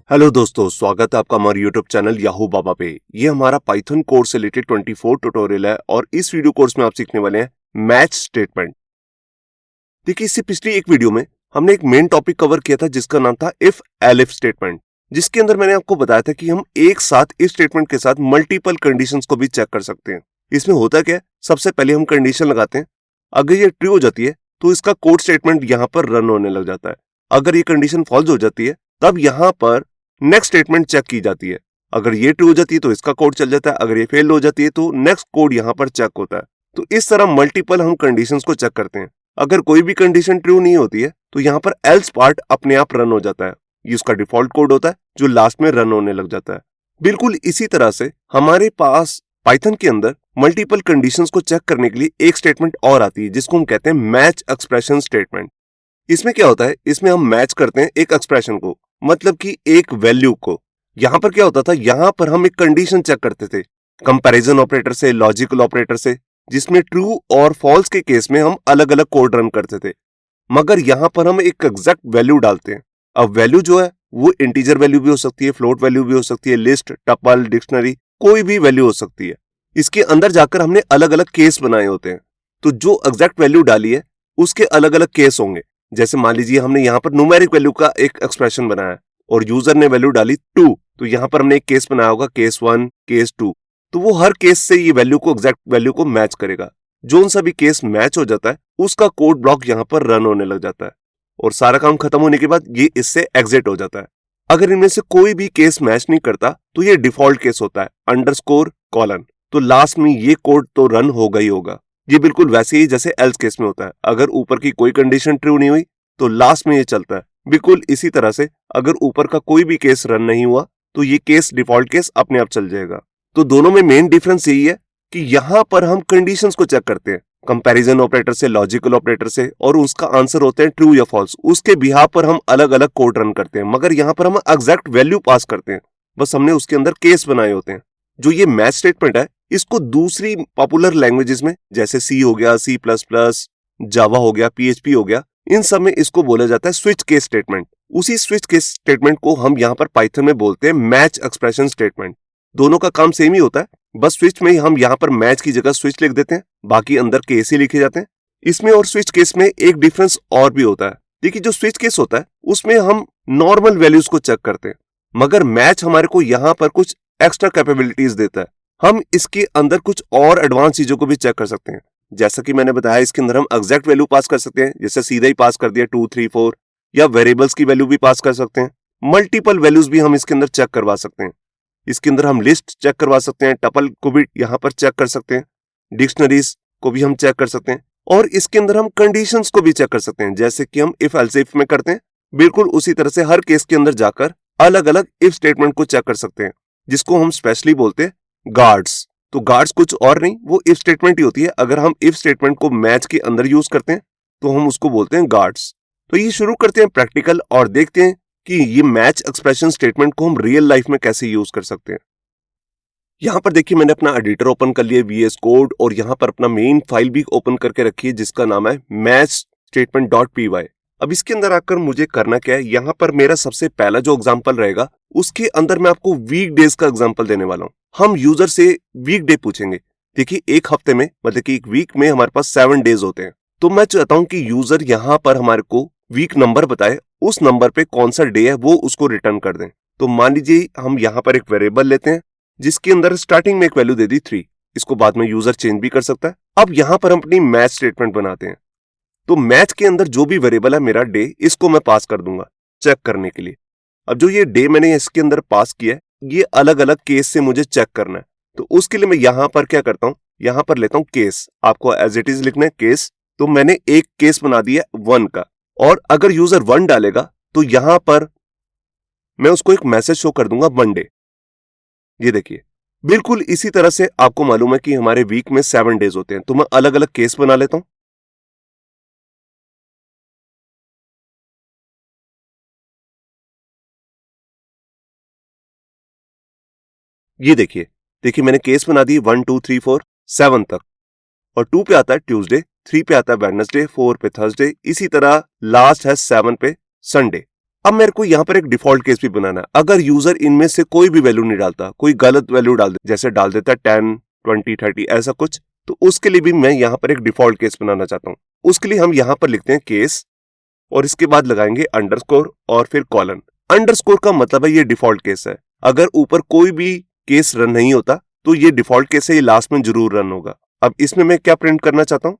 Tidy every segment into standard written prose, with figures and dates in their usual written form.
Hello दोस्तों, स्वागत है आपका हमारे यूट्यूब चैनल याहू बाबा पे। ये हमारा पाइथन कोर्स से रिलेटेड 24 ट्यूटोरियल है और इस वीडियो कोर्स में आप सीखने वाले हैं मैच स्टेटमेंट। देखिए, इससे पिछली एक वीडियो में हमने एक मेन टॉपिक कवर किया था जिसका नाम था इफ एलिफ स्टेटमेंट, जिसके अंदर मैंने आपको बताया था कि हम एक साथ इफ स्टेटमेंट के साथ मल्टीपल कंडीशंस को भी चेक कर सकते हैं। इसमें होता क्या है, सबसे पहले हम कंडीशन लगाते हैं। अगर ये ट्रू हो जाती है तो इसका कोड स्टेटमेंट यहाँ पर रन होने लग जाता है। अगर ये कंडीशन फॉल्स हो जाती है तब यहाँ पर नेक्स्ट स्टेटमेंट चेक की जाती है। अगर ये ट्रू हो जाती है तो इसका कोड चल जाता है, अगर ये फेल हो जाती है तो नेक्स्ट कोड यहाँ पर चेक होता है। तो इस तरह मल्टीपल हम कंडीशंस को चेक करते हैं। अगर कोई भी कंडीशन ट्रू नहीं होती है तो यहाँ पर एल्स पार्ट अपने आप रन हो जाता है। ये उसका डिफॉल्ट कोड होता है जो लास्ट में रन होने लग जाता है। बिल्कुल इसी तरह से हमारे पास पाइथन के अंदर मल्टीपल कंडीशंस को चेक करने के लिए एक स्टेटमेंट और आती है जिसको हम कहते हैं मैच एक्सप्रेशन स्टेटमेंट। इसमें क्या होता है, इसमें हम मैच करते हैं एक एक्सप्रेशन को, मतलब कि एक वैल्यू को। यहां पर क्या होता था, यहां पर हम एक कंडीशन चेक करते थे कंपैरिजन ऑपरेटर से, लॉजिकल ऑपरेटर से, जिसमें ट्रू और फॉल्स के केस में हम अलग अलग कोड रन करते थे। मगर यहां पर हम एक एग्जैक्ट वैल्यू डालते हैं। अब वैल्यू जो है वो इंटीजर वैल्यू भी हो सकती है, फ्लोट वैल्यू भी हो सकती है, लिस्ट, टपल, डिक्शनरी, कोई भी वैल्यू हो सकती है। इसके अंदर जाकर हमने अलग अलग केस बनाए होते हैं। तो जो एग्जैक्ट वैल्यू डाली है उसके अलग अलग केस होंगे। जैसे मान लीजिए हमने यहाँ पर न्यूमेरिक वैल्यू का एक एक्सप्रेशन बनाया और यूजर ने वैल्यू डाली 2, तो यहाँ पर हमने एक केस बनाया होगा केस 1, केस 2। तो वो हर केस से ये वैल्यू को, एग्जैक्ट वैल्यू को मैच करेगा। जो सा भी केस मैच हो जाता है उसका कोड ब्लॉक यहाँ पर रन होने लग जाता है और सारा काम खत्म होने के बाद ये इससे एग्जिट हो जाता है। अगर इनमें से कोई भी केस मैच नहीं करता तो ये डिफॉल्ट केस होता है अंडरस्कोर कॉलन। तो लास्ट में ये कोड तो रन होगा ही होगा। ये बिल्कुल वैसे ही जैसे एल्स केस में होता है। अगर ऊपर की कोई कंडीशन ट्रू नहीं हुई तो लास्ट में ये चलता है। बिल्कुल इसी तरह से अगर ऊपर का कोई भी केस रन नहीं हुआ तो ये केस, डिफॉल्ट केस, अपने आप चल जाएगा। तो दोनों में मेन डिफरेंस यही है कि यहां पर हम कंडीशंस को चेक करते हैं कंपैरिजन ऑपरेटर से, लॉजिकल ऑपरेटर से, और उसका आंसर होते हैं ट्रू या फॉल्स। उसके बिहाफ पर हम अलग अलग कोड रन करते हैं, मगर यहां पर हम एग्जैक्ट वैल्यू पास करते हैं। बस हमने उसके अंदर केस बनाए होते हैं। जो ये मैच स्टेटमेंट है इसको दूसरी पॉपुलर लैंग्वेजेस में, जैसे सी हो गया, C++, जावा हो गया, PHP हो गया, इन सब में इसको बोला जाता है स्विच केस स्टेटमेंट। उसी स्विच केस स्टेटमेंट को हम यहाँ पर पाइथन में बोलते हैं मैच एक्सप्रेशन स्टेटमेंट। दोनों का काम सेम ही होता है, बस स्विच में हम यहाँ पर मैच की जगह स्विच लिख देते हैं, बाकी अंदर केस ही लिखे जाते हैं। इसमें और स्विच केस में एक डिफरेंस और भी होता है। देखिए, जो स्विच केस होता है उसमें हम नॉर्मल वैल्यूज को चेक करते हैं, मगर मैच हमारे को यहाँ पर कुछ एक्स्ट्रा कैपेबिलिटीज देता है। हम इसके अंदर कुछ और एडवांस चीजों को भी चेक कर सकते हैं। जैसा कि मैंने बताया, इसके अंदर हम एग्जैक्ट वैल्यू पास कर सकते हैं, जैसे सीधा ही पास कर दिया 2, 3, 4, या वेरिएबल्स की वैल्यू भी पास कर सकते हैं। मल्टीपल वैल्यूज भी हम इसके अंदर चेक करवा सकते हैं। इसके अंदर हम लिस्ट चेक करवा सकते हैं, टपल को भी यहाँ पर चेक कर सकते हैं, डिक्शनरीज को भी हम चेक कर सकते हैं, और इसके अंदर हम कंडीशंस को भी चेक कर सकते हैं, जैसे कि हम इफ एल्स इफ में करते हैं। बिल्कुल उसी तरह से हर केस के अंदर जाकर अलग अलग इफ स्टेटमेंट को चेक कर सकते हैं, जिसको हम स्पेशली बोलते हैं गार्ड्स। तो गार्ड्स कुछ और नहीं, वो इफ स्टेटमेंट ही होती है। अगर हम इफ स्टेटमेंट को मैच के अंदर यूज करते हैं तो हम उसको बोलते हैं गार्ड्स। तो ये शुरू करते हैं प्रैक्टिकल और देखते हैं कि ये मैच एक्सप्रेशन स्टेटमेंट को हम रियल लाइफ में कैसे यूज कर सकते हैं। यहां पर देखिए, मैंने अपना एडिटर ओपन कर लिया VS कोड, और यहां पर अपना मेन फाइल भी ओपन करके रखी है जिसका नाम है matchstatement.py। अब इसके अंदर आकर मुझे करना क्या है, यहाँ पर मेरा सबसे पहला जो एग्जांपल रहेगा उसके अंदर मैं आपको वीक डेज का एग्जांपल देने वाला हूँ। हम यूजर से वीक डे पूछेंगे। देखिए, एक हफ्ते में, मतलब कि एक वीक में हमारे पास 7 डेज होते हैं। तो मैं चाहता हूं कि यूजर यहाँ पर हमारे को वीक नंबर बताए, उस नंबर पे कौन सा डे है वो उसको रिटर्न कर दें। तो मान लीजिए हम यहाँ पर एक वेरिएबल लेते हैं जिसके अंदर स्टार्टिंग में एक वैल्यू दे दी 3। इसको बाद में यूजर चेंज भी कर सकता है। अब यहाँ पर हम अपनी मैच स्टेटमेंट बनाते हैं। तो मैच के अंदर जो भी वेरिएबल है मेरा डे, इसको मैं पास कर दूंगा चेक करने के लिए। अब जो ये डे मैंने इसके अंदर पास किया है, ये अलग अलग केस से मुझे चेक करना है। तो उसके लिए मैं यहां पर क्या करता हूं, यहां पर लेता हूं केस। आपको एज इट इज लिखना है केस। तो मैंने एक केस बना दिया 1 का, और अगर यूजर 1 डालेगा तो यहां पर मैं उसको एक मैसेज शो कर दूंगा मंडे। ये देखिए, बिल्कुल इसी तरह से आपको मालूम है कि हमारे वीक में 7 डेज होते हैं। तो मैं अलग अलग केस बना लेता हूं। ये देखिए मैंने केस बना दी 1, 2, 3, 4, 7 तक, और 2 पे आता है ट्यूसडे, 3 पे आता है वेडनेसडे, 4 पे थर्सडे, इसी तरह लास्ट है 7 पे संडे। अब मेरे को यहाँ पर एक डिफॉल्ट केस भी बनाना है। अगर यूजर इनमें से कोई भी वैल्यू नहीं डालता, कोई गलत वैल्यू डाल दे, जैसे डाल देता 10, 20, 30 ऐसा कुछ, तो उसके लिए भी मैं यहाँ पर एक डिफॉल्ट केस बनाना चाहता हूँ। उसके लिए हम यहाँ पर लिखते हैं केस और इसके बाद लगाएंगे अंडरस्कोर और फिर कॉलन। अंडरस्कोर का मतलब है ये डिफॉल्ट केस है। अगर ऊपर कोई भी केस रन नहीं होता तो ये डिफॉल्ट केस है, ये लास्ट में जरूर रन होगा। अब इसमें मैं क्या प्रिंट करना चाहता हूं,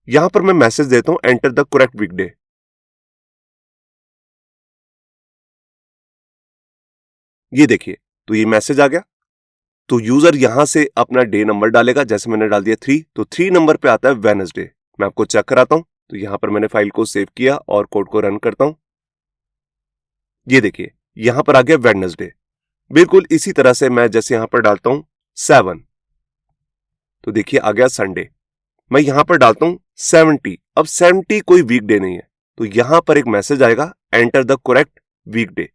यहां पर मैं मैसेज देता हूं एंटर द करेक्ट वीकडे। ये देखिए, तो ये मैसेज आ गया। तो यूजर यहां से अपना डे नंबर डालेगा, जैसे मैंने डाल दिया 3, तो 3 नंबर पे आता है वेडनेसडे। मैं आपको चेक कराता हूं। तो यहां पर मैंने फाइल को सेव किया और कोड को रन करता हूं। ये देखिए, यहां पर आ गया वेडनेसडे। बिल्कुल इसी तरह से मैं जैसे यहां पर डालता हूं 7, तो देखिए आ गया संडे। मैं यहां पर डालता हूं 70। अब 70 कोई वीकडे नहीं है, तो यहां पर एक मैसेज आएगा एंटर द करेक्ट वीकडे।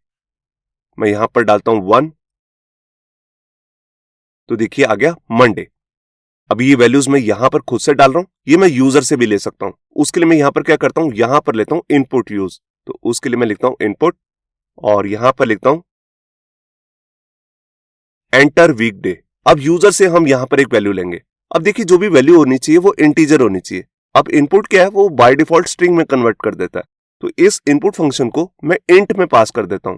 मैं यहां पर डालता हूं 1, तो देखिए आ गया मंडे। अब ये वैल्यूज मैं यहां पर खुद से डाल रहा हूं, ये मैं यूजर से भी ले सकता हूं। उसके लिए मैं यहां पर क्या करता हूं, यहां पर लेता हूं इनपुट यूज। तो उसके लिए मैं लिखता हूं इनपुट और यहां पर लिखता हूं एंटर वीकडे। अब यूजर से हम यहां पर एक वैल्यू लेंगे। अब देखिए, जो भी वैल्यू होनी चाहिए वो इंटीजर होनी चाहिए। अब इनपुट क्या है, वो बाय डिफॉल्ट स्ट्रिंग में कन्वर्ट कर देता है। तो इस इनपुट फंक्शन को मैं इंट में पास कर देता हूं।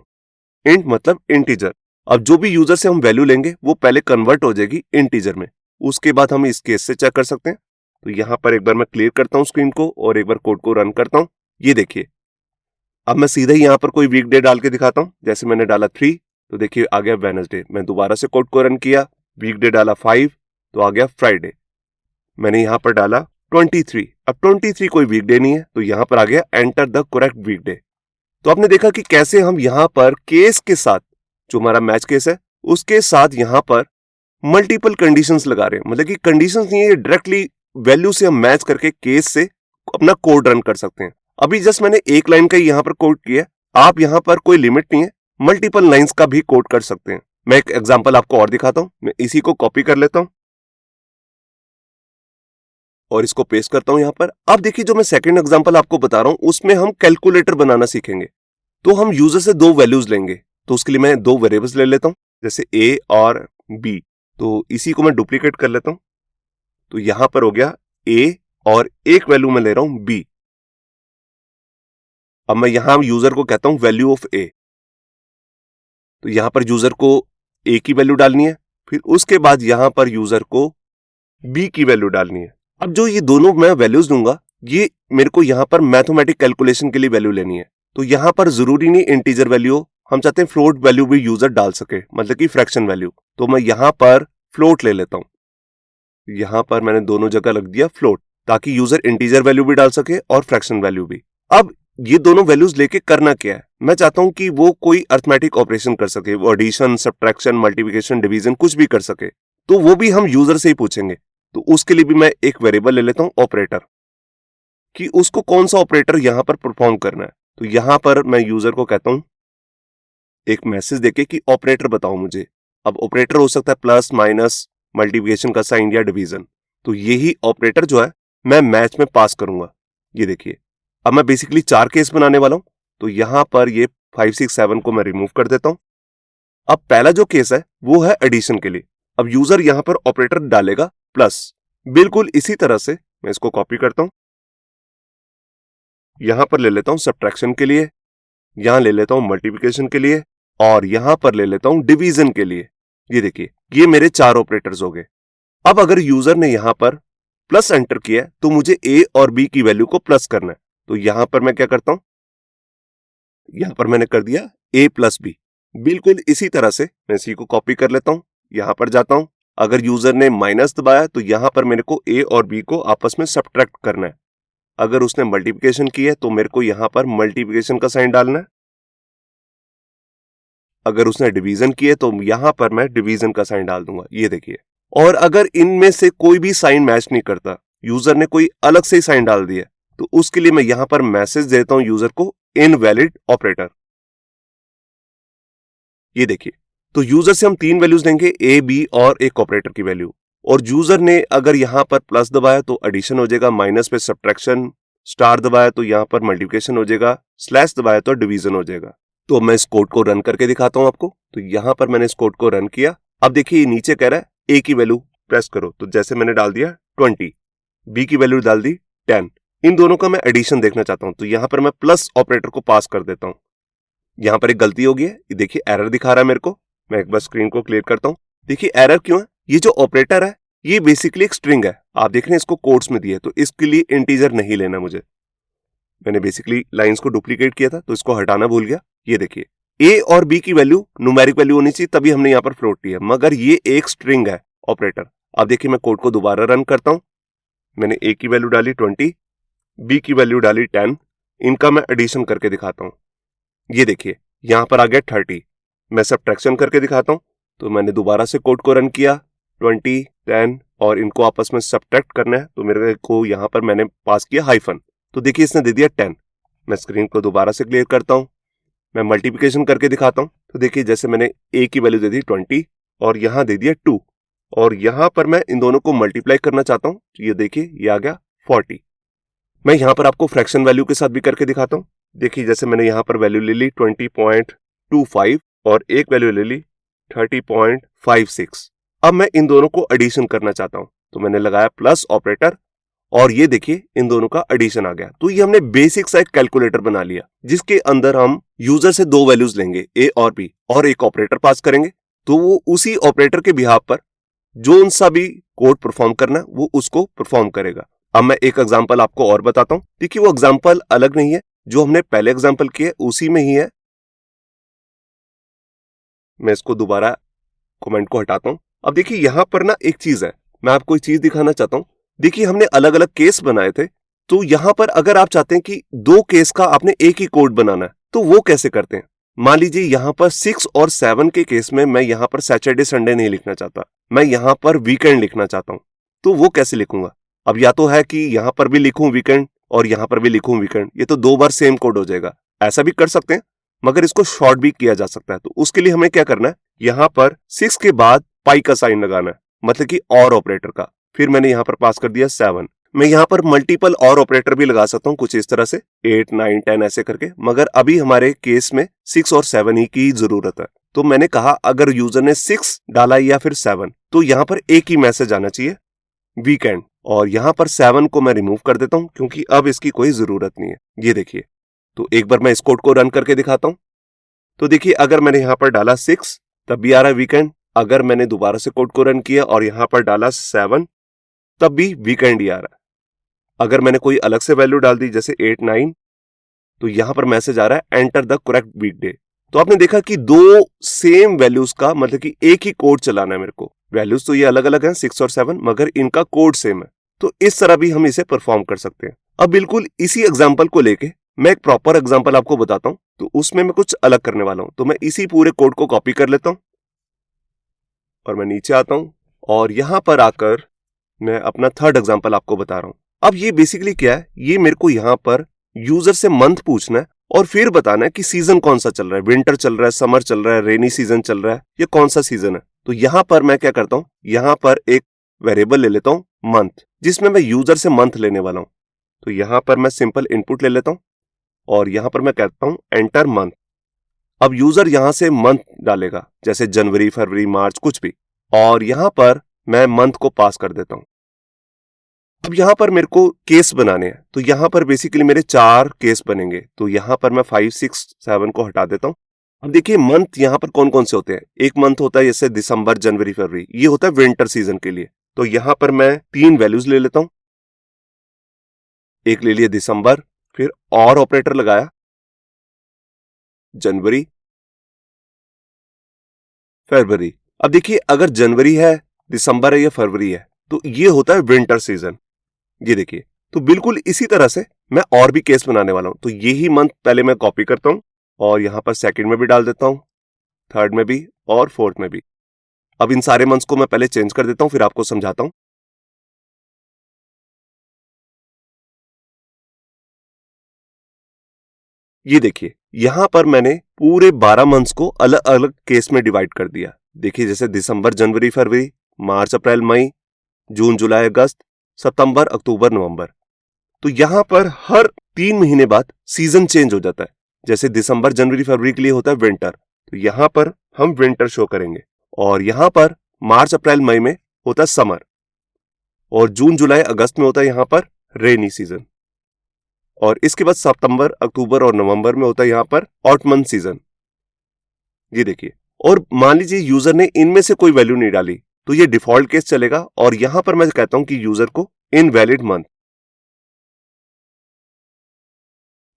इंट मतलब इंटीजर। अब जो भी यूजर से हम वैल्यू लेंगे वो पहले कन्वर्ट हो जाएगी इंटीजर में। उसके बाद हम इस केस से चेक कर सकते हैं। तो यहां पर एक बार मैं क्लियर करता हूं स्क्रीन को और एक बार कोड को रन करता हूं। ये देखिए, अब मैं सीधा ही यहां पर कोई वीकडे डाल के दिखाता हूं। जैसे मैंने डाला 3, तो देखिए आ गया वेडनेसडे। मैं दोबारा से कोड को रन किया, वीकडे डाला 5, तो आ गया फ्राइडे। मैंने यहां पर डाला 23। अब 23 कोई वीकडे नहीं है, तो यहां पर आ गया एंटर द करेक्ट वीकडे। तो आपने देखा कि कैसे हम यहां पर केस के साथ, जो हमारा मैच केस है उसके साथ यहां पर मल्टीपल कंडीशंस लगा रहे हैं। मतलब कि कंडीशंस नहीं है, ये डायरेक्टली वैल्यू से हम मैच करके केस से अपना कोड रन कर सकते हैं। अभी जस्ट मैंने एक लाइन का यहां पर कोड किया, आप यहां पर कोई लिमिट नहीं है, मल्टीपल लाइंस का भी कोड कर सकते हैं। मैं एक एग्जांपल आपको और दिखाता हूं। मैं इसी को कॉपी कर लेता हूं और इसको पेस्ट करता हूं यहां पर। अब देखिए, जो मैं सेकंड एग्जांपल आपको बता रहा हूं उसमें हम कैलकुलेटर बनाना सीखेंगे। तो हम यूजर से 2 वैल्यूज लेंगे। तो उसके लिए मैं 2 वेरिएबल्स ले लेता हूं, जैसे ए और बी। तो इसी को मैं डुप्लीकेट कर लेता हूं। तो यहां पर हो गया ए और एक वैल्यू मैं ले रहा हूं बी। अब मैं यहां यूजर को कहता हूं वैल्यू ऑफ ए। तो यहां पर यूजर को ए की वैल्यू डालनी है, फिर उसके बाद यहां पर यूजर को बी की वैल्यू डालनी है। अब जो ये दोनों मैं वैल्यूज दूंगा, ये मेरे को यहां पर मैथमेटिक कैलकुलेशन के लिए वैल्यू लेनी है। तो यहां पर जरूरी नहीं इंटीजर वैल्यू, हम चाहते हैं फ्लोट वैल्यू भी यूजर डाल सके, मतलब कि फ्रैक्शन वैल्यू। तो मैं यहां पर फ्लोट ले लेता हूं। यहां पर मैंने दोनों जगह लग दिया फ्लोट, ताकि यूजर इंटीजर वैल्यू भी डाल सके और फ्रैक्शन वैल्यू भी। अब ये दोनों वैल्यूज लेके करना क्या है, मैं चाहता हूं कि वो कोई अर्थमेटिक ऑपरेशन कर सके, वो एडिशन, सब्ट्रैक्शन, मल्टीप्लिकेशन, डिवीजन कुछ भी कर सके। तो वो भी हम यूजर से ही पूछेंगे। तो उसके लिए भी मैं एक वेरिएबल ले लेता हूं ऑपरेटर, कि उसको कौन सा ऑपरेटर यहां पर परफॉर्म करना है। तो यहां पर मैं यूजर को कहता हूं एक मैसेज देके कि ऑपरेटर बताओ मुझे। अब ऑपरेटर हो सकता है प्लस, माइनस, मल्टीप्लिकेशन का साइन या डिवीजन। तो यही ऑपरेटर जो है मैं मैच में पास करूंगा। ये देखिए, अब मैं बेसिकली 4 केस बनाने वाला हूं। तो यहां पर ये 5, 6, 7 को मैं रिमूव कर देता हूं। अब पहला जो केस है वो है एडिशन के लिए। अब यूजर यहां पर ऑपरेटर डालेगा प्लस। बिल्कुल इसी तरह से मैं इसको कॉपी करता हूं, यहां पर ले लेता हूं सब्ट्रैक्शन के लिए, यहां ले लेता हूं मल्टीप्लिकेशन के लिए और यहां पर ले लेता हूं डिवीजन के लिए। ये देखिए, ये मेरे 4 ऑपरेटर्स हो गए। अब अगर यूजर ने यहां पर प्लस एंटर किया तो मुझे ए और बी की वैल्यू को प्लस करना है। तो यहां पर मैं क्या करता हूं, यहां पर मैंने कर दिया ए प्लस बी। बिल्कुल इसी तरह से मैं इसी को कॉपी कर लेता हूं, यहां पर जाता हूं। अगर यूजर ने माइनस दबाया तो यहां पर मेरे को ए और बी को आपस में सब्ट्रैक्ट करना है। अगर उसने मल्टीप्लिकेशन की है तो मेरे को यहां पर मल्टीप्लिकेशन का साइन डालना है। अगर उसने डिवीजन की है तो यहां पर मैं डिवीजन का साइन डाल दूंगा। ये देखिए, और अगर इनमें से कोई भी साइन मैच नहीं करता, यूजर ने कोई अलग से ही साइन डाल दिया, तो उसके लिए मैं यहां पर मैसेज देता हूं यूजर को इनवैलिड ऑपरेटर। ये देखिए, तो यूजर से हम 3 वैल्यूज लेंगे, ए, बी और एक ऑपरेटर की वैल्यू। और यूजर ने अगर यहां पर प्लस दबाया तो एडिशन हो जाएगा, माइनस पे सब्ट्रैक्शन, स्टार दबाया तो यहाँ पर मल्टीप्लिकेशन हो जाएगा, स्लैश दबाया तो डिवीजन हो जाएगा। तो मैं इस कोड को रन करके दिखाता हूँ आपको। तो यहाँ पर मैंने इस कोड को रन किया। अब देखिए नीचे कह रहा है ए की वैल्यू प्रेस करो, तो जैसे मैंने डाल दिया 20, बी की वैल्यू डाल दी 10। इन दोनों का मैं एडिशन देखना चाहता हूं, तो यहां पर मैं प्लस ऑपरेटर को पास कर देता हूं। यहां पर एक गलती हो गई है, ये देखिए एरर दिखा रहा है मेरे को। मैं एक बार स्क्रीन को क्लियर करता हूं। देखिए एरर क्यों है, ये जो ऑपरेटर है ये बेसिकली एक स्ट्रिंग है। आप देख रहे हैं इसको कोट्स में दिया है, तो इसके लिए इंटीजर नहीं लेना मुझे। मैंने बेसिकली लाइंस को डुप्लीकेट किया था तो इसको हटाना भूल गया। ये देखिए ए और बी की वैल्यू न्यूमेरिक वैल्यू होनी चाहिए, तभी हमने यहाँ पर फ्लोट लिया, मगर ये एक स्ट्रिंग है ऑपरेटर। अब देखिए मैं कोड को दोबारा रन करता हूं। मैंने ए की वैल्यू डाली 20, बी की वैल्यू डाली 10। इनका मैं एडिशन करके दिखाता हूं। ये देखिए यहां पर आ गया 30। मैं सब्ट्रैक्शन करके दिखाता हूं। तो मैंने दोबारा से कोड को रन किया, 20, 10 और इनको आपस में सब्ट्रैक्ट करना है, तो मेरे को यहां पर मैंने पास किया हाइफन। तो देखिए इसने दे दिया 10। मैं स्क्रीन को दोबारा से क्लियर करता हूं। मैं मल्टीप्लिकेशन करके दिखाता हूं। तो देखिए जैसे मैंने ए की वैल्यू दे दी 20 और यहां दे दिया 2, और यहां पर मैं इन दोनों को मल्टीप्लाई करना चाहता हूं। तो ये देखिए ये आ गया 40। मैं यहां पर आपको फ्रैक्शन वैल्यू के साथ भी करके दिखाता हूं। देखिए जैसे मैंने यहां पर वैल्यू ले ली 20.25 और एक वैल्यू ले ली 30.56। अब मैं इन दोनों को एडिशन करना चाहता हूं, तो मैंने लगाया प्लस ऑपरेटर और ये देखिए इन दोनों का एडिशन आ गया। तो ये हमने बेसिक सा एक कैलकुलेटर बना लिया, जिसके अंदर हम यूजर से दो वैल्यूज लेंगे ए और बी और एक ऑपरेटर पास करेंगे। तो वो उसी ऑपरेटर के बिहाफ पर जो सा भी कोड परफॉर्म करना है वो उसको परफॉर्म करेगा। अब मैं एक एग्जांपल आपको और बताता हूं। देखिए वो एग्जांपल अलग नहीं है, जो हमने पहले एग्जांपल किए उसी में ही है। मैं इसको दोबारा कमेंट को हटाता हूं। अब देखिए यहां पर ना एक चीज है, मैं आपको एक चीज दिखाना चाहता हूं। देखिए हमने अलग अलग केस बनाए थे, तो यहां पर अगर आप चाहते हैं कि दो केस का आपने एक ही कोड बनाना है, तो वो कैसे करते हैं। मान लीजिए यहां पर 6 और 7 के केस में मैं यहां पर सैटरडे संडे नहीं लिखना चाहता, मैं यहां पर वीकेंड लिखना चाहता हूं। तो वो कैसे लिखूंगा। अब या तो है कि यहां पर भी लिखूं वीकेंड और यहां पर भी लिखूं वीकेंड, ये तो दो बार सेम कोड हो जाएगा। ऐसा भी कर सकते हैं, मगर इसको शॉर्ट भी किया जा सकता है। तो उसके लिए हमें क्या करना है, यहां पर 6 के बाद पाई का साइन लगाना है, मतलब कि और ऑपरेटर का। फिर मैंने यहां पर पास कर दिया 7। मैं यहां पर मल्टीपल और ऑपरेटर भी लगा सकता हूं कुछ इस तरह से, 8, 9, 10 ऐसे करके, मगर अभी हमारे केस में 6 और 7 ही की जरूरत है। तो मैंने कहा अगर यूजर ने 6 डाला या फिर 7, तो यहां पर एक ही मैसेज आना चाहिए वीकेंड, और यहां पर 7 को मैं रिमूव कर देता हूं क्योंकि अब इसकी कोई जरूरत नहीं है। ये देखिए, तो एक बार मैं इस कोड को रन करके दिखाता हूं। तो देखिए अगर मैंने यहां पर डाला 6 तब भी आ रहा है वीकेंड। अगर मैंने दोबारा से कोड को रन किया और यहां पर डाला 7 तब भी वीकेंड ही आ रहा है। अगर मैंने कोई अलग से वैल्यू डाल दी जैसे 8, 9, तो यहां पर मैसेज आ रहा है एंटर द करेक्ट वीकडे। तो आपने देखा कि दो सेम वैल्यूज का मतलब कि एक ही कोड चलाना है मेरे को। वैल्यूज तो ये अलग अलग हैं 6 और 7, मगर इनका कोड सेम है। तो इस तरह भी हम इसे परफॉर्म कर सकते हैं। अब बिल्कुल इसी एग्जाम्पल को लेके मैं एक प्रॉपर एग्जाम्पल आपको बताता हूं, तो उसमें मैं कुछ अलग करने वाला हूं। तो मैं इसी पूरे कोड को कॉपी कर लेता हूं और मैं नीचे आता हूं और यहां पर आकर मैं अपना थर्ड एग्जाम्पल आपको बता रहा हूं। अब ये बेसिकली क्या है, ये मेरे को यहां पर यूजर से मंथ पूछना है और फिर बताना है कि सीजन कौन सा चल रहा है, विंटर चल रहा है, समर चल रहा है, रेनी सीजन चल रहा है, ये कौन सा सीजन है। तो यहां पर मैं क्या करता हूं, यहां पर एक वेरिएबल ले लेता हूं मंथ, जिसमें मैं यूजर से मंथ लेने वाला हूं। तो यहां पर मैं सिंपल इनपुट ले लेता हूं और यहां पर मैं कहता हूं एंटर मंथ। अब यूजर यहां से मंथ डालेगा, जैसे जनवरी, फरवरी, मार्च, कुछ भी, और यहां पर मैं मंथ को पास कर देता हूं। अब यहां पर मेरे को केस बनाने हैं, तो यहां पर बेसिकली मेरे 4 केस बनेंगे। तो यहां पर मैं 5, 6, 7 को हटा देता हूं। अब देखिए मंथ यहां पर कौन कौन से होते हैं। एक मंथ होता है जैसे दिसंबर, जनवरी, फरवरी, ये होता है विंटर सीजन के लिए। तो यहां पर मैं 3 वैल्यूज ले लेता हूं। एक ले लिया दिसंबर, फिर और ऑपरेटर लगाया जनवरी, फरवरी। अब देखिए अगर जनवरी है, दिसंबर है या फरवरी है, तो ये होता है विंटर सीजन। ये देखिए, तो बिल्कुल इसी तरह से मैं और भी केस बनाने वाला हूं। तो यही मंथ पहले मैं कॉपी करता हूं और यहां पर सेकंड में भी डाल देता हूं, थर्ड में भी और फोर्थ में भी। अब इन सारे मंथ्स को मैं पहले चेंज कर देता हूं, फिर आपको समझाता हूं। ये देखिए यहां पर मैंने पूरे 12 मंथ्स को अलग अलग केस में डिवाइड कर दिया। देखिए जैसे दिसंबर, जनवरी, फरवरी, मार्च, अप्रैल, मई, जून, जुलाई, अगस्त, सितंबर, अक्टूबर, नवंबर। तो यहां पर हर 3 महीने बाद सीजन चेंज हो जाता है। जैसे दिसंबर, जनवरी, फरवरी के लिए होता है विंटर, तो यहां पर हम विंटर शो करेंगे। और यहां पर मार्च, अप्रैल, मई में होता है समर, और जून, जुलाई, अगस्त में होता है यहां पर रेनी सीजन। और इसके बाद सितंबर, अक्टूबर और नवंबर में होता है यहां पर ऑटमन सीजन। ये देखिए, और मान लीजिए यूजर ने इनमें से कोई वैल्यू नहीं डाली, तो ये डिफॉल्ट केस चलेगा, और यहां पर मैं कहता हूं कि यूजर को इनवैलिड मंथ।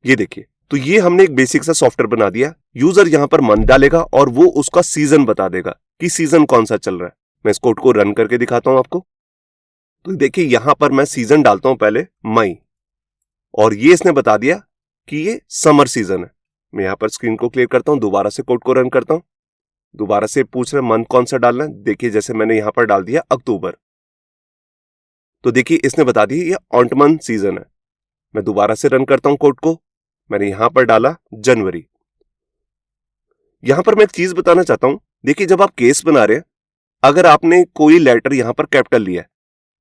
ये देखिए, तो ये हमने एक बेसिक सा सॉफ्टवेयर बना दिया। यूजर यहां पर मंथ डालेगा और वो उसका सीजन बता देगा कि सीजन कौन सा चल रहा है। मैं इस कोड को रन करके दिखाता हूं आपको। तो देखिए, यहां पर मैं सीजन डालता हूं पहले मई, और ये इसने बता दिया कि ये समर सीजन है। मैं यहां पर स्क्रीन को क्लियर करता हूं, दोबारा से कोड को रन करता हूं। दोबारा से पूछ रहे मंथ कौन सा डालना है। देखिए, जैसे मैंने यहां पर डाल दिया अक्टूबर, तो देखिए इसने बता दिया ये ऑटमन सीजन है। मैं दोबारा से रन करता हूं कोड को। मैंने यहां पर डाला जनवरी। यहां पर मैं एक चीज बताना चाहता हूं। देखिए, जब आप केस बना रहे हैं, अगर आपने कोई लेटर यहां पर कैपिटल लिया है,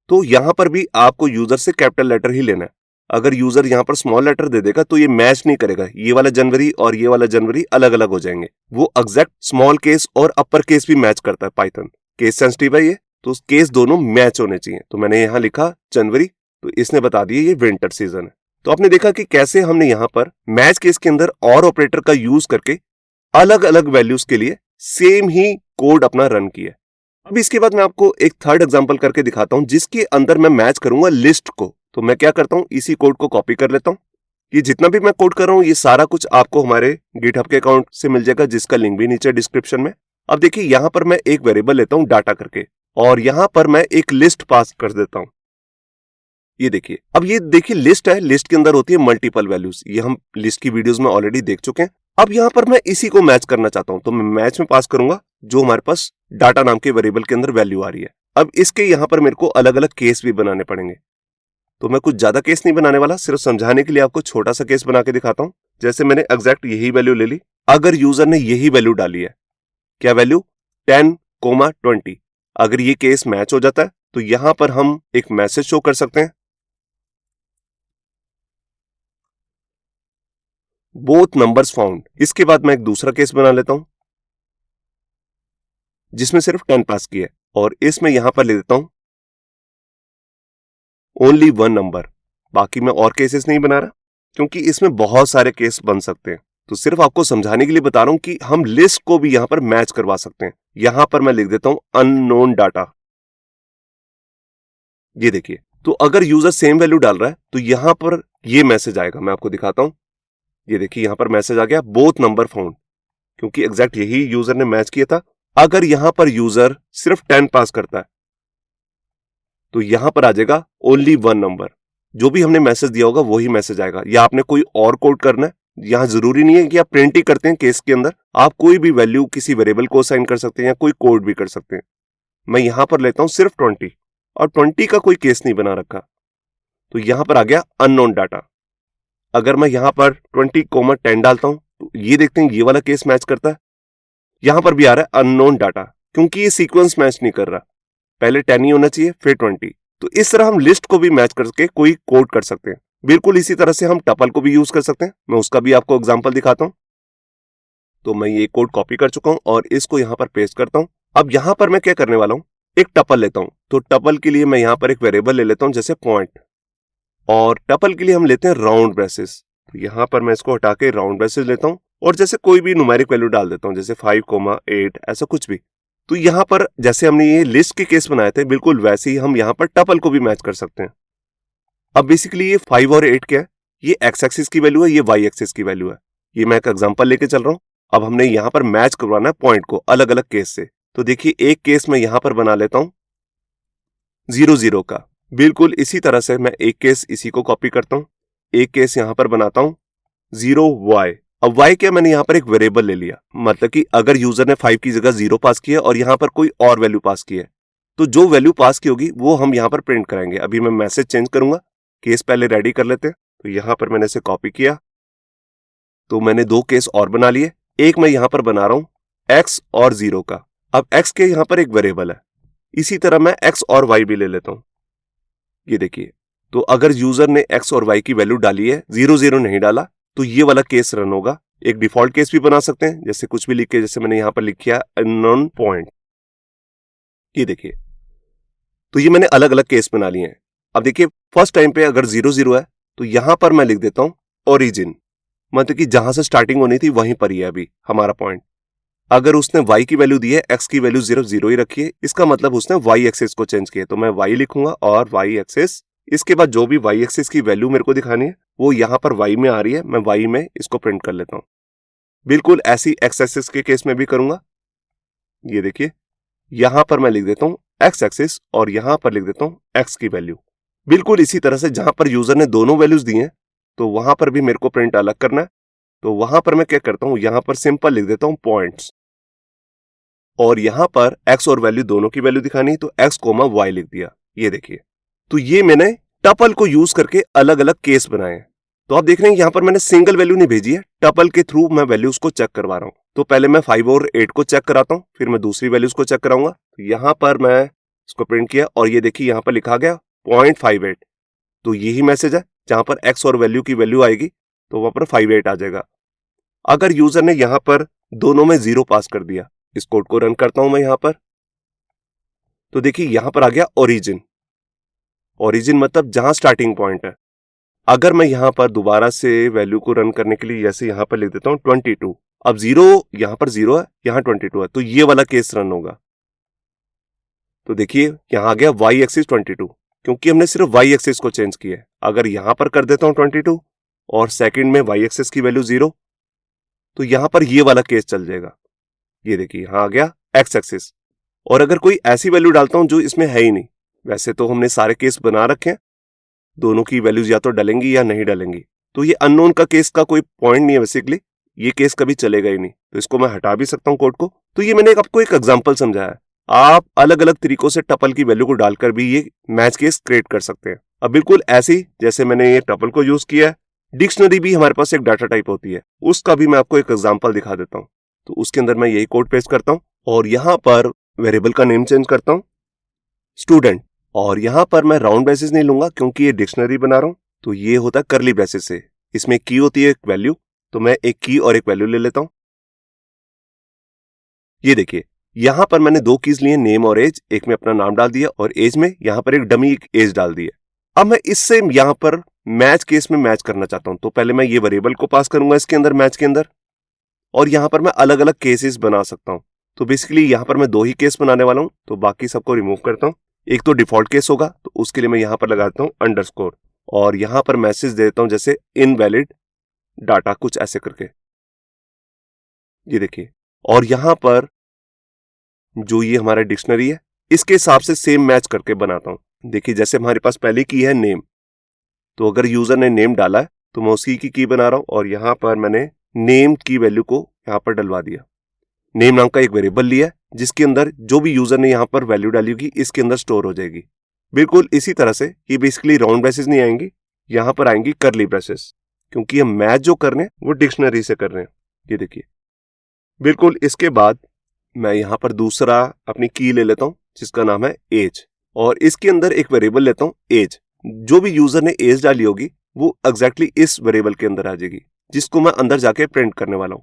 तो यहां पर भी आपको यूजर से कैपिटल लेटर ही लेना है। अगर यूजर यहां पर स्मॉल लेटर दे देगा तो ये मैच नहीं करेगा। ये वाला जनवरी और ये वाला जनवरी अलग अलग हो जाएंगे। वो एग्जैक्ट स्मॉल केस और अपर केस भी मैच करता है पाइथन। केस सेंसिटिव है ये, तो केस दोनों मैच होने चाहिए। तो मैंने यहां लिखा जनवरी, तो इसने बता दिया ये विंटर सीजन है। तो आपने देखा कि कैसे हमने यहां पर मैच केस के अंदर और ऑपरेटर का यूज करके अलग अलग वैल्यूज के लिए सेम ही कोड अपना रन किया। अब इसके बाद मैं आपको एक थर्ड एग्जांपल करके दिखाता हूं, जिसके अंदर मैं मैच करूंगा लिस्ट को। तो मैं क्या करता हूं, इसी कोड को कॉपी कर लेता हूं। ये जितना भी मैं कोड कर रहा हूं, ये सारा कुछ आपको हमारे गिटहब के अकाउंट से मिल जाएगा, जिसका लिंक भी नीचे डिस्क्रिप्शन में। अब देखिए, यहां पर मैं एक वेरिएबल लेता हूं डाटा करके, और यहां पर मैं एक लिस्ट पास कर देता हूं। ये देखिए, अब ये देखिए लिस्ट है। लिस्ट के अंदर होती है मल्टीपल वैल्यूज। ये हम लिस्ट की वीडियोस में ऑलरेडी देख चुके हैं। अब यहां पर मैं इसी को मैच करना चाहता हूं, तो मैं मैच में पास करूंगा जो हमारे पास डाटा नाम के वेरिएबल के अंदर वैल्यू आ रही है। अब इसके यहां पर मेरे को अलग अलग केस भी बनाने पड़ेंगे। तो मैं कुछ ज्यादा केस नहीं बनाने वाला, सिर्फ समझाने के लिए आपको छोटा सा केस बना के दिखाता हूं। जैसे मैंने एग्जैक्ट यही वैल्यू ले ली। अगर यूजर ने यही वैल्यू डाली है, क्या वैल्यू 10,20, अगर ये केस मैच हो जाता है तो यहां पर हम एक मैसेज शो कर सकते हैं, बोथ नंबर्स फाउंड। इसके बाद मैं एक दूसरा केस बना लेता हूं जिसमें सिर्फ 10 पास किया है, और इसमें यहां पर ले देता हूं ओनली वन नंबर। बाकी मैं और केसेस नहीं बना रहा, क्योंकि इसमें बहुत सारे केस बन सकते हैं। तो सिर्फ आपको समझाने के लिए बता रहा हूं कि हम लिस्ट को भी यहां पर मैच करवा सकते हैं। यहां पर मैं लिख देता हूं अननोन डाटा। ये देखिए, तो अगर यूजर सेम वैल्यू डाल रहा है तो यहां पर ये मैसेज आएगा। मैं आपको दिखाता हूं। ये देखिए, यहां पर मैसेज आ गया बोथ नंबर फाउंड, क्योंकि एग्जैक्ट यही यूजर ने मैच किया था। अगर यहां पर यूजर सिर्फ 10 पास करता है तो यहां पर आ जाएगा ओनली वन नंबर। जो भी हमने मैसेज दिया होगा वही मैसेज आएगा। या आपने कोई और कोड करना है, यहां जरूरी नहीं है कि आप प्रिंट ही करते हैं केस के अंदर। आप कोई भी वैल्यू किसी वेरिएबल को असाइन कर सकते हैं या कोई कोड भी कर सकते हैं। मैं यहां पर लेता हूं सिर्फ 20, और 20 का कोई केस नहीं बना रखा, तो यहां पर आ गया अननोन डाटा। अगर मैं यहां पर 20,10 डालता हूं तो ये देखते हैं ये वाला केस मैच करता है। यहां पर भी आ रहा है अननोन डाटा, क्योंकि ये सीक्वेंस मैच नहीं कर रहा। पहले 10 ही होना चाहिए, फिर 20। तो इस तरह हम लिस्ट को भी मैच करके कोई कोड कर सकते हैं। बिल्कुल इसी तरह से हम टपल को भी यूज कर सकते हैं। मैं उसका भी आपको एग्जांपल दिखाता हूं। तो मैं ये कोड कॉपी कर चुका हूं और इसको यहां पर पेस्ट करता हूं। अब यहां पर मैं क्या करने वाला हूं, एक टपल लेता हूं। तो टपल के लिए मैं यहां पर एक वेरिएबल ले लेता हूं, जैसे पॉइंट, और टपल के लिए हम लेते हैं राउंड ब्रेसेस। तो यहां पर मैं इसको हटा के राउंड ब्रेसेस लेता हूं, और जैसे कोई भी न्यूमेरिक वैल्यू डाल देता हूं, जैसे 5,8, ऐसा कुछ भी। तो यहां पर जैसे हमने ये लिस्ट के केस बनाए थे, बिल्कुल वैसे ही हम यहां पर टपल को भी मैच कर सकते हैं। अब बेसिकली ये 5 और 8 क्या है, ये एक्स एक्सिस की वैल्यू है, ये वाई एक्सिस की वैल्यू है। ये मैं एक एग्जांपल लेके चल रहा हूं। अब हमने यहां पर मैच करवाना है पॉइंट को अलग अलग केस से। तो देखिए, एक केस में यहां पर बना लेता हूं 0,0 का। बिल्कुल इसी तरह से मैं एक केस इसी को कॉपी करता हूं, एक केस यहां पर बनाता हूं 0y। अब y क्या, मैंने यहां पर एक वेरिएबल ले लिया। मतलब कि अगर यूजर ने 5 की जगह 0 पास किया और यहां पर कोई और वैल्यू पास की है, तो जो वैल्यू पास की होगी वो हम यहां पर प्रिंट कराएंगे। अभी मैं मैसेज चेंज करूंगा, केस पहले रेडी कर लेते हैं। तो यहां पर मैंने इसे कॉपी किया, तो मैंने दो केस और बना लिए। एक मैं यहां पर बना रहा हूं x और 0 का। अब x के यहां पर एक वेरिएबल है, इसी तरह मैं x और y भी ले लेता हूं। ये देखिए, तो अगर यूजर ने x और y की वैल्यू डाली है, 0 0 नहीं डाला, तो ये वाला केस रन होगा। एक डिफॉल्ट केस भी बना सकते हैं, जैसे कुछ भी लिख के, जैसे मैंने यहां पर लिख किया अननोन पॉइंट। ये देखिए, तो ये मैंने अलग अलग केस बना लिए हैं। अब देखिए, फर्स्ट टाइम पे अगर 0 0 है तो यहां पर मैं लिख देता हूं ओरिजिन, मतलब कि जहां से स्टार्टिंग होनी थी वहीं पर ही है अभी हमारा पॉइंट। अगर उसने y की वैल्यू दी है, x की वैल्यू 0 0 ही रखी है, इसका मतलब उसने y एक्सिस को चेंज किया, तो मैं y लिखूंगा और y एक्सिस। इसके बाद जो भी y एक्सिस की वैल्यू मेरे को दिखानी है वो यहाँ पर y में आ रही है, मैं y में इसको प्रिंट कर लेता हूँ। बिल्कुल ऐसी x एक्सिस के केस में भी करूंगा। ये देखिए, यहां पर मैं लिख देता हूँ x एक्सिस और यहां पर लिख देता हूँ x की वैल्यू। बिल्कुल इसी तरह से जहां पर यूजर ने दोनों वैल्यूज दी हैं तो वहां पर भी मेरे को प्रिंट अलग करना है। तो वहां पर मैं क्या करता हूं, यहां पर सिंपल लिख देता हूं पॉइंट्स, और यहां पर x और वैल्यू दोनों की वैल्यू दिखानी, तो x कोमा y लिख दिया। ये देखिए, तो ये मैंने टपल को यूज करके अलग अलग केस बनाए हैं। तो आप देख रहे हैं यहां पर मैंने सिंगल वैल्यू नहीं भेजी है, टपल के थ्रू मैं वैल्यूज को चेक करवा रहा हूं। तो पहले मैं 5 और 8 को चेक कराता हूं, फिर मैं दूसरी वैल्यूज को चेक कराऊंगा। तो यहां पर मैं इसको प्रिंट किया और ये देखिए यहां पर लिखा गया 0.58। तो यही मैसेज है, जहां पर x और वैल्यू की वैल्यू आएगी तो वहां पर 58 आ जाएगा। अगर यूजर ने यहां पर दोनों में 0 पास कर दिया, इस कोड को रन करता हूं मैं यहां पर, तो देखिए यहां पर आ गया ओरिजिन। ओरिजिन मतलब जहां स्टार्टिंग पॉइंट है। अगर मैं यहां पर दोबारा से वैल्यू को रन करने के लिए जैसे यहां पर लिख देता हूं 22, अब 0 यहां पर 0 है, यहां 22 है, तो ये वाला केस रन होगा। तो देखिए यहां आ गया y एक्सिस 22, क्योंकि हमने सिर्फ y एक्सिस को चेंज किया है। अगर यहां पर कर देता हूं 22 और सेकंड में y एक्सिस की वैल्यू 0, तो यहां पर ये वाला केस चल जाएगा। ये देखिए यहां आ गया x एक्सिस। और अगर कोई ऐसी वैल्यू डालता हूं जो इसमें है ही नहीं, वैसे तो हमने सारे केस बना रखे हैं, दोनों की वैल्यूज या तो डलेंगी या नहीं डलेंगी, तो ये अननोन का केस का कोई पॉइंट नहीं है बेसिकली, ये केस कभी चलेगा ही नहीं, तो इसको मैं हटा भी सकता हूं कोड को। तो ये मैंने आपको एक एग्जांपल समझाया है। आप अलग अलग तरीकों से टपल की वैल्यू को डालकर भी ये मैच केस क्रिएट कर सकते हैं। अब बिल्कुल ऐसे ही जैसे मैंने ये टपल को यूज किया है, डिक्शनरी भी हमारे पास एक डाटा टाइप होती है, उसका भी मैं आपको एक एग्जांपल दिखा देता हूं। तो उसके अंदर मैं यही कोड पेस्ट करता हूं और यहां पर वेरिएबल का नेम चेंज करता हूं स्टूडेंट, और यहां पर मैं राउंड ब्रेसेस नहीं लूंगा क्योंकि ये डिक्शनरी बना रहा हूं। तो ये होता है कर्ली ब्रेसेस से, इसमें की होती है एक वैल्यू, तो मैं एक की और एक वैल्यू ले लेता हूं। ये देखिए यहां पर मैंने दो कीज लिए, नेम और एज। एक में अपना नाम डाल दिया और एज में यहां पर एक डमी एज डाल दिया। अब मैं इससे यहां पर मैच केस में मैच करना चाहता हूं, तो पहले मैं ये वेरिएबल को पास करूंगा इसके अंदर, मैच के अंदर, और यहां पर मैं अलग अलग केसेस बना सकता हूं। तो बेसिकली यहां पर मैं दो ही केस बनाने वाला हूं, तो बाकी सबको रिमूव करता हूं। एक तो डिफॉल्ट केस होगा, तो उसके लिए मैं यहां पर लगा देता हूं अंडरस्कोर, और यहां पर मैसेज देता हूं जैसे इनवैलिड डाटा, कुछ ऐसे करके। ये देखिए, और यहां पर जो ये हमारा डिक्शनरी है इसके हिसाब से सेम मैच करके बनाता हूं। देखिए जैसे हमारे पास पहले की है नेम, तो अगर यूजर ने नेम डाला है तो मैं उसी की बना रहा हूं, और यहां पर मैंने नेम की वैल्यू को यहां पर डलवा दिया। नेम नाम का एक वेरिएबल लिया जिसके अंदर जो भी यूजर ने यहां पर वैल्यू डाली होगी इसके अंदर स्टोर हो जाएगी। बिल्कुल इसी तरह से ये बेसिकली राउंड ब्रेसेस नहीं आएंगी, यहां पर आएंगी कर्ली ब्रेसेस, क्योंकि हम मैच जो कर रहे हैं वो डिक्शनरी से कर रहे हैं। ये देखिए, बिल्कुल इसके बाद मैं यहां पर दूसरा अपनी की ले लेता हूं जिसका नाम है एज, और इसके अंदर एक वेरिएबल लेता हूं एज। जो भी यूजर ने एज डाली होगी वो एग्जैक्टली इस वेरिएबल के अंदर आ जाएगी, जिसको मैं अंदर जाके प्रिंट करने वाला हूं।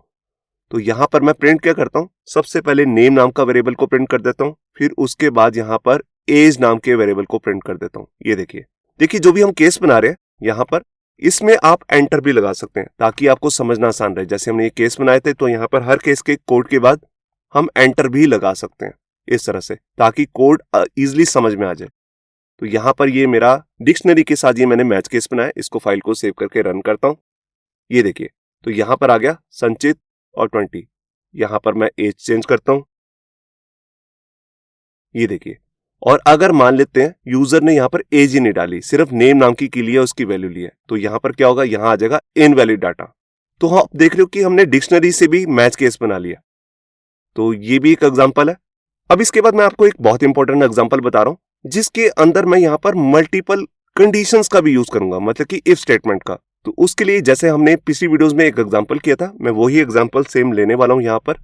तो यहां पर मैं प्रिंट क्या करता हूं, सबसे पहले नेम नाम का वेरिएबल को प्रिंट कर देता हूं, फिर उसके बाद यहां पर एज नाम के वेरिएबल को प्रिंट कर देता हूं। ये देखिए जो भी हम केस बना रहे हैं यहां पर, इसमें आप एंटर भी लगा सकते हैं ताकि आपको समझना आसान रहे। जैसे हमने ये केस बनाए थे तो यहां पर हर केस के कोड के बाद हम एंटर भी लगा सकते हैं इस तरह से, ताकि कोड इजिली समझ में आ जाए। तो यहां पर ये मेरा डिक्शनरी के साथ ये मैंने मैच केस बनाया, इसको फाइल को सेव करके रन करता हूं। ये देखिए, तो यहां पर आ गया संचित और 20। यहां पर मैं एज चेंज करता हूं। ये देखिए, और अगर मान लेते हैं यूजर ने यहां पर एज ही नहीं डाली, सिर्फ नेम नाम की ली है, उसकी वैल्यू ली है, तो यहां पर क्या होगा, यहां आ जाएगा इनवैलिड डाटा। तो आप देख रहे हो कि हमने डिक्शनरी से भी मैच केस बना लिया। तो ये भी एक एग्जांपल है। अब इसके बाद मैं आपको एक बहुत इंपॉर्टेंट एग्जांपल बता रहा हूं जिसके अंदर मैं यहां पर मल्टीपल कंडीशंस का भी यूज करूंगा, मतलब कि इफ स्टेटमेंट का। तो उसके लिए जैसे हमने पिछली वीडियोस में एक एग्जांपल किया था, मैं वही एग्जांपल सेम लेने वाला हूं यहां पर,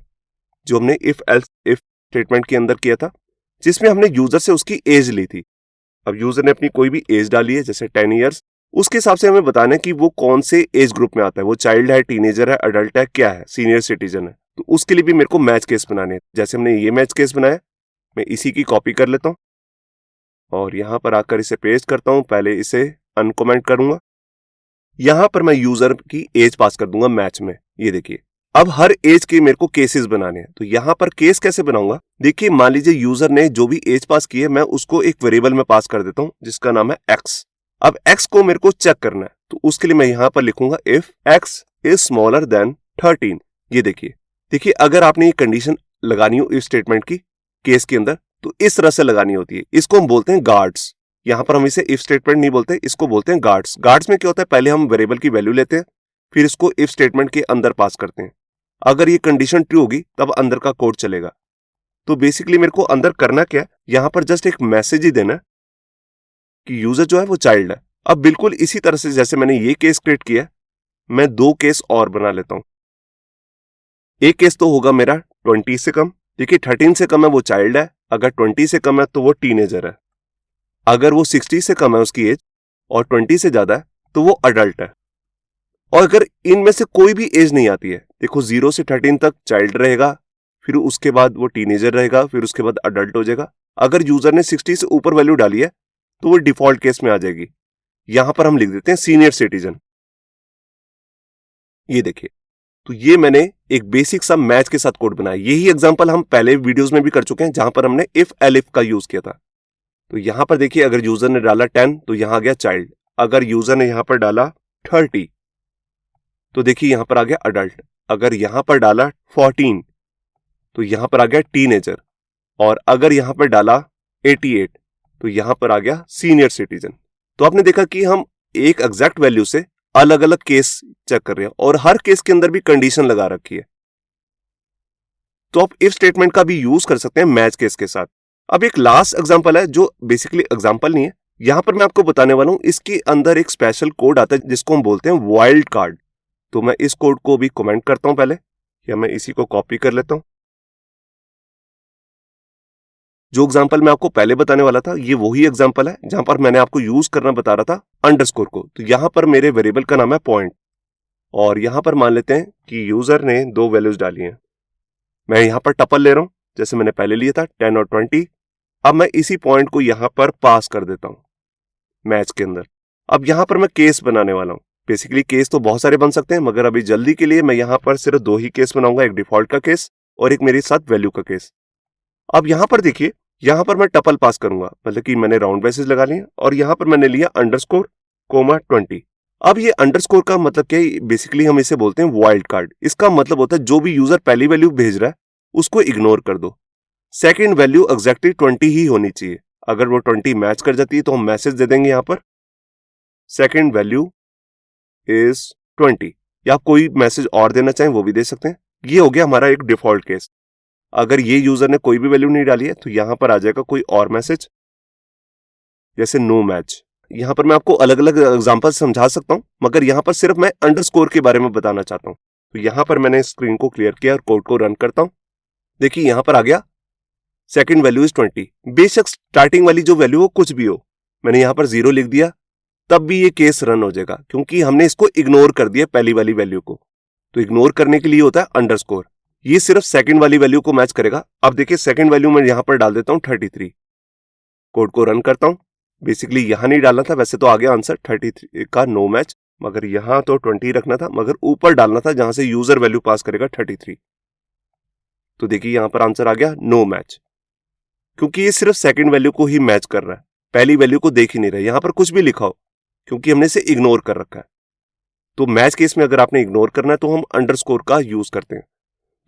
जो हमने इफ एल्स इफ स्टेटमेंट के अंदर किया था, जिसमें हमने यूजर से उसकी एज ली थी। अब यूजर ने अपनी कोई भी एज डाली है, जैसे 10 ईयर्स, उसके हिसाब से हमें बताना है कि वो कौन से एज ग्रुप में आता है, वो चाइल्ड है, टीनेजर है, अडल्ट है, क्या है, सीनियर सिटीजन है। तो उसके लिए भी मेरे को मैच केस बनाने हैं। जैसे हमने ये मैच केस बनाया, मैं इसी की कॉपी कर लेता हूँ और यहाँ पर आकर इसे पेस्ट करता हूँ। पहले इसे अनकमेंट करूंगा, यहाँ पर मैं यूजर की एज पास कर दूंगा मैच में। ये देखिए, अब हर एज के मेरे को केसेस बनाने हैं। तो यहाँ पर केस कैसे बनाऊंगा, देखिए मान लीजिए यूजर ने जो भी एज पास की है, मैं उसको एक वेरिएबल में पास कर देता हूँ जिसका नाम है एक्स। अब एक्स को मेरे को चेक करना है, तो उसके लिए मैं यहाँ पर लिखूंगा if x is smaller than 13। ये देखिए अगर आपने ये कंडीशन लगानी हो इफ स्टेटमेंट की केस के अंदर, तो इस तरह से लगानी होती है। इसको हम बोलते हैं गार्ड्स। यहाँ पर हम इसे इफ स्टेटमेंट नहीं बोलते, इसको बोलते हैं गार्ड्स। गार्ड्स में क्या होता है, पहले हम वेरिएबल की वैल्यू लेते हैं, फिर इसको इफ स्टेटमेंट के अंदर पास करते हैं। अगर ये कंडीशन ट्रू होगी तब अंदर का कोड चलेगा। तो बेसिकली मेरे को अंदर करना क्या है, यहाँ पर जस्ट एक मैसेज ही देना है कि यूजर जो है वो चाइल्ड है। अब बिल्कुल इसी तरह से जैसे मैंने ये केस क्रिएट किया, मैं 2 केस और बना लेता हूं। एक केस तो होगा मेरा 20 से कम। देखिए 13 से कम है वो चाइल्ड है, अगर 20 से कम है तो वो टीनेजर है, अगर वो 60 से कम है उसकी एज और 20 से ज्यादा है तो वो अडल्ट है। और अगर इनमें से कोई भी एज नहीं आती है, देखो 0 से 13 तक चाइल्ड रहेगा, फिर उसके बाद वो टीनेजर रहेगा, फिर उसके बाद अडल्ट हो जाएगा। अगर यूजर ने 60 से ऊपर वैल्यू डाली है तो वो डिफॉल्ट केस में आ जाएगी। यहां पर हम लिख देते हैं सीनियर सिटीजन। ये देखिए, तो ये मैंने एक बेसिक सा मैच के साथ कोड बनाया। यही एग्जांपल हम पहले वीडियोस में भी कर चुके हैं जहां पर हमने इफ एलिफ का यूज किया था। तो यहां पर देखिए, अगर यूजर ने डाला 10 तो यहां आ गया चाइल्ड, अगर यूजर ने यहां पर डाला 30 तो देखिए यहां पर आ गया अडल्ट, अगर यहां पर डाला 14 तो यहां पर आ गया टीनेजर, और अगर यहां पर डाला 88 तो यहां पर आ गया सीनियर सिटीजन। तो आपने देखा कि हम एक एग्जैक्ट वैल्यू से अलग अलग केस चेक कर रहे हैं और हर केस के अंदर भी कंडीशन लगा रखी है। तो आप इफ स्टेटमेंट का भी यूज कर सकते हैं मैच केस के साथ। अब एक लास्ट एग्जांपल है जो बेसिकली एग्जांपल नहीं है, यहां पर मैं आपको बताने वाला हूं। इसके अंदर एक स्पेशल कोड आता है जिसको हम बोलते हैं वाइल्ड कार्ड। तो मैं इस कोड को भी कमेंट करता हूं पहले, या मैं इसी को कॉपी कर लेता हूं। जो एग्जांपल मैं आपको पहले बताने वाला था ये वही एग्जांपल है जहां पर मैंने आपको यूज करना बता रहा था अंडरस्कोर को। तो यहां पर मेरे वेरिएबल का नाम है पॉइंट, और यहां पर मान लेते हैं कि यूजर ने 2 वैल्यूज डाली हैं। मैं यहां पर टपल ले रहा हूं जैसे मैंने पहले लिया था 10 और 20। अब मैं इसी पॉइंट को यहां पर पास कर देता हूं मैच के अंदर। अब यहां पर मैं केस बनाने वाला हूं। बेसिकली केस तो बहुत सारे बन सकते हैं, मगर अभी जल्दी के लिए मैं यहां पर सिर्फ 2 ही केस बनाऊंगा, एक डिफॉल्ट का केस और एक मेरे साथ वैल्यू का केस। अब यहां पर देखिए, यहां पर मैं टपल पास करूंगा, मतलब कि मैंने राउंड बेसिस लगा लिया, और यहां पर मैंने लिया अंडरस्कोर कोमा 20। अब ये अंडरस्कोर का मतलब क्या है, बेसिकली हम इसे बोलते हैं वाइल्ड कार्ड। इसका मतलब होता है जो भी यूजर पहली वैल्यू भेज रहा है उसको इग्नोर कर दो, सेकंड वैल्यू एग्जैक्टली 20 ही होनी चाहिए। अगर वो 20 मैच कर जाती है तो हम मैसेज दे देंगे यहां पर सेकंड वैल्यू इज 20, या कोई मैसेज और देना चाहें वो भी दे सकते हैं। ये हो गया हमारा एक डिफॉल्ट केस। अगर ये यूजर ने कोई भी वैल्यू नहीं डाली है तो यहां पर आ जाएगा कोई और मैसेज, जैसे नो मैच। यहां पर मैं आपको अलग अलग एग्जांपल समझा सकता हूं, मगर यहां पर सिर्फ मैं अंडरस्कोर के बारे में बताना चाहता हूं। तो यहां पर मैंने स्क्रीन को क्लियर किया और कोड को रन करता हूं। देखिए यहां पर आ गया सेकंड वैल्यू इज 20। बेशक स्टार्टिंग वाली जो वैल्यू हो कुछ भी हो, मैंने यहां पर 0 लिख दिया, तब भी ये केस रन हो जाएगा क्योंकि हमने इसको इग्नोर कर दिया पहली वाली वैल्यू को। तो इग्नोर करने के लिए होता है अंडरस्कोर, ये सिर्फ सेकंड वाली वैल्यू को मैच करेगा। अब देखिए सेकंड वैल्यू मैं यहां पर डाल देता हूं 33। कोड को रन करता हूं। बेसिकली यहां नहीं डालना था, वैसे तो आ गया आंसर 33 का नो मैच, मगर यहां तो 20 रखना था, मगर ऊपर डालना था जहां से यूजर वैल्यू पास करेगा 33। तो देखिए यहां पर आंसर आ गया नो मैच, क्योंकि ये सिर्फ सेकंड वैल्यू को ही मैच कर रहा है, पहली वैल्यू को देख ही नहीं रहा। यहां पर कुछ भी लिखा हो क्योंकि हमने इसे इग्नोर कर रखा है। तो मैच केस में अगर आपने इग्नोर करना है तो हम अंडरस्कोर का यूज करते हैं।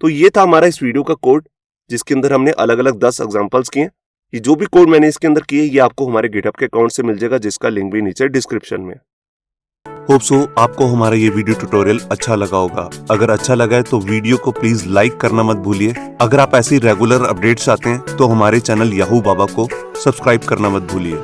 तो ये था हमारा इस वीडियो का कोड, जिसके अंदर हमने अलग अलग 10 एग्जांपल्स किए। ये जो भी कोड मैंने इसके अंदर किए ये आपको हमारे गिटहब के अकाउंट से मिल जाएगा, जिसका लिंक भी नीचे डिस्क्रिप्शन में। होप सो आपको हमारा ये वीडियो ट्यूटोरियल अच्छा लगा होगा। अगर अच्छा लगा है तो वीडियो को प्लीज लाइक करना मत भूलिए। अगर आप ऐसी रेगुलर अपडेट्स चाहते हैं तो हमारे चैनल याहू बाबा को सब्सक्राइब करना मत भूलिए।